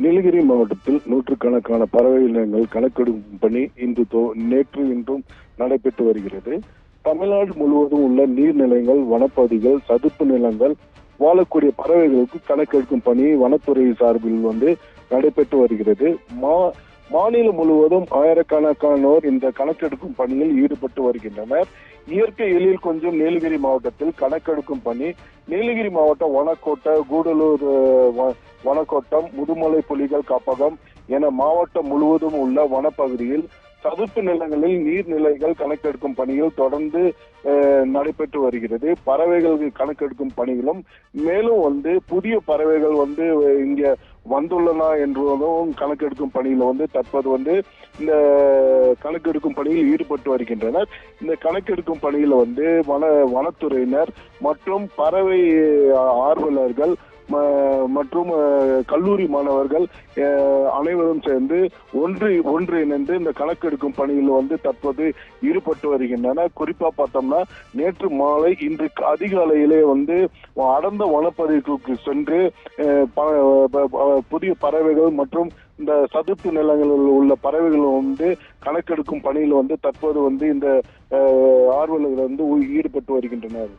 நீலகிரி மாவட்டத்தில் நூற்றுக்கணக்கான பறவை இனங்கள் கணக்கெடுக்கும் பணி நேற்று இன்றும் நடைபெற்று வருகிறது. தமிழ்நாடு முழுவதும் உள்ள நீர்நிலைகள், வனப்பகுதிகள், சதுப்பு நிலங்கள் வாழக்கூடிய பறவைகளுக்கு கணக்கெடுக்கும் பணி வனத்துறை சார்பில் நடைபெற்று வருகிறது. மாநிலம் முழுவதும் ஆயிரக்கணக்கானோர் இந்த கணக்கெடுக்கும் பணியில் ஈடுபட்டு வருகின்றனர். இயற்கை எழில் கொஞ்சம் நீலகிரி மாவட்டத்தில் கணக்கெடுக்கும் பணி நீலகிரி மாவட்ட வனக்கோட்ட, கூடலூர் வனக்கோட்டம், முதுமலை புலிகள் காப்பகம் என மாவட்டம் முழுவதும் உள்ள வனப்பகுதியில் சதுப்பு நிலங்களில் நீர்நிலைகள் கணக்கெடுக்கும் பணிகள் தொடர்ந்து நடைபெற்று வருகிறது. பறவைகள் கணக்கெடுக்கும் பணிகளும் மேலும் புதிய பறவைகள் இங்க வந்துள்ளன என்பதும் கணக்கெடுக்கும் பணியில தற்போது இந்த கணக்கெடுக்கும் பணியில் ஈடுபட்டு வருகின்றனர். இந்த கணக்கெடுக்கும் பணியில வனத்துறையினர் மற்றும் பறவை ஆர்வலர்கள் மற்றும் கல்லூரி மாணவர்கள் அனைவரும் சேர்ந்து ஒன்றிணைந்து இந்த கணக்கெடுக்கும் பணியில் தற்போது ஈடுபட்டு வருகின்றனர். குறிப்பா பார்த்தோம்னா நேற்று மாலை, இன்று அதிகாலையிலே அடர்ந்த வனப்பகுதிக்கு சென்று புதிய பறவைகள் மற்றும் இந்த சதுப்பு நிலங்களில் உள்ள பறவைகள் கணக்கெடுக்கும் பணியில் தற்போது இந்த ஆர்வலர்கள் ஈடுபட்டு வருகின்றனர்.